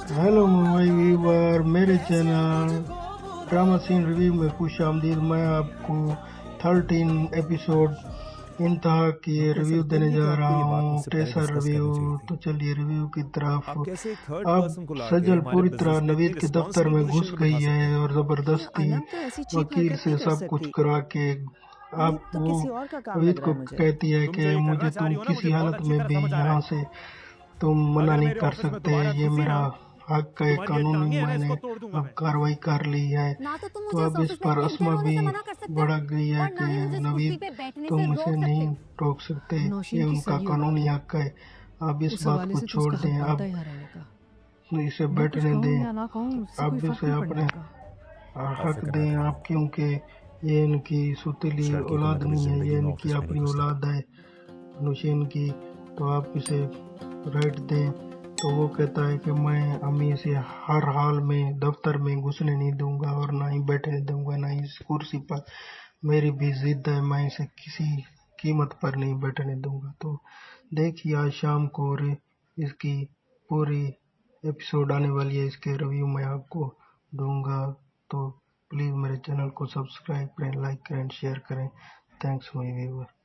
Hello my viewer, मेरे channel drama scene review में खुश आमदीद। मैं आपको 13 एपिसोड इंतहा की आपको ऐसा रिव्यू लगता देने नहीं है कि जा आपको रहा ये बात हूँ। मुझसे पहले टेसर डिस्कस रिव्यू। करनी चाहिए थी। तो चलिए रिव्यू की तरफ। आप कैसे एक थर्ड अब पर्सन को लाके सजल हमारे पूरी तरह बिजनेस में नवीद इतनी के दफ्तर रिस्पॉन्सिबल में पोजीशन घुस में गई बिठा सकते है हैं? और जबरदस्ती अनम तो ऐसी चीप वकील हरकत से नहीं कर सब कुछ सकती। करा के ये अब तो वो किसी और का काम नवीद लग रहा को है मुझे। कहती है तुम कि जो ये करना मुझे चाह तुम रही हो ना, किसी मुझे बहुत हालत अच्छी में तरह भी समझ आ रहा यहाँ है। से तुम मना अगर नहीं मेरे कर ऑफिस में सकते। दोबारा ये घुसी मेरा ना, हक तो का एक तुम्हारी ये कानूनी टांगे है ना, मैंने इसको तोड़ दूंगा अब मैं। कार्रवाई कर ली है। ना तो तुम तो मुझे इस अब इस ऑफिस में पर एंटर अस्मा होने भी से मना कर सकते हो भड़क गई है और ना कि ही मुझे इस कुर्सी नवीद पे बैठने से तुम रोक उसे सकते नहीं हो। रोक सकते। नौशीन ये की उनका सही बात कानूनी है। हक है। अब इस उस बात हवाले को से तो छोड़ उसका हक दें। बनता अब ही यहाँ रहने का। इसे मैं कुछ बैठने कहूँ दें। या ना कहूँ उससे कोई अब फर्क इसे नहीं पड़ने अपने लगा। आप हक फिक्र ना दें करें। आप, क्योंकि ये इनकी सुतीली शर्की को मैं औलाद कभी नहीं है, ये जिंदगी में इनकी ऑफिस में नहीं अपनी घुसने औलाद दूंगा। है नौशीन की। तो आप इसे राइट दें। तो वो कहता है कि मैं अम्मी से हर हाल में दफ्तर में घुसने नहीं दूंगा और ना ही बैठने दूंगा, ना ही इस कुर्सी पर। मेरी भी जिद है, मैं इसे किसी कीमत पर नहीं बैठने दूंगा। तो देखिए आज शाम को, और इसकी पूरी एपिसोड आने वाली है, इसके रिव्यू मैं आपको दूंगा। तो प्लीज़ मेरे चैनल को सब्सक्राइब करें, लाइक करें, शेयर करें। Thanks my viewer.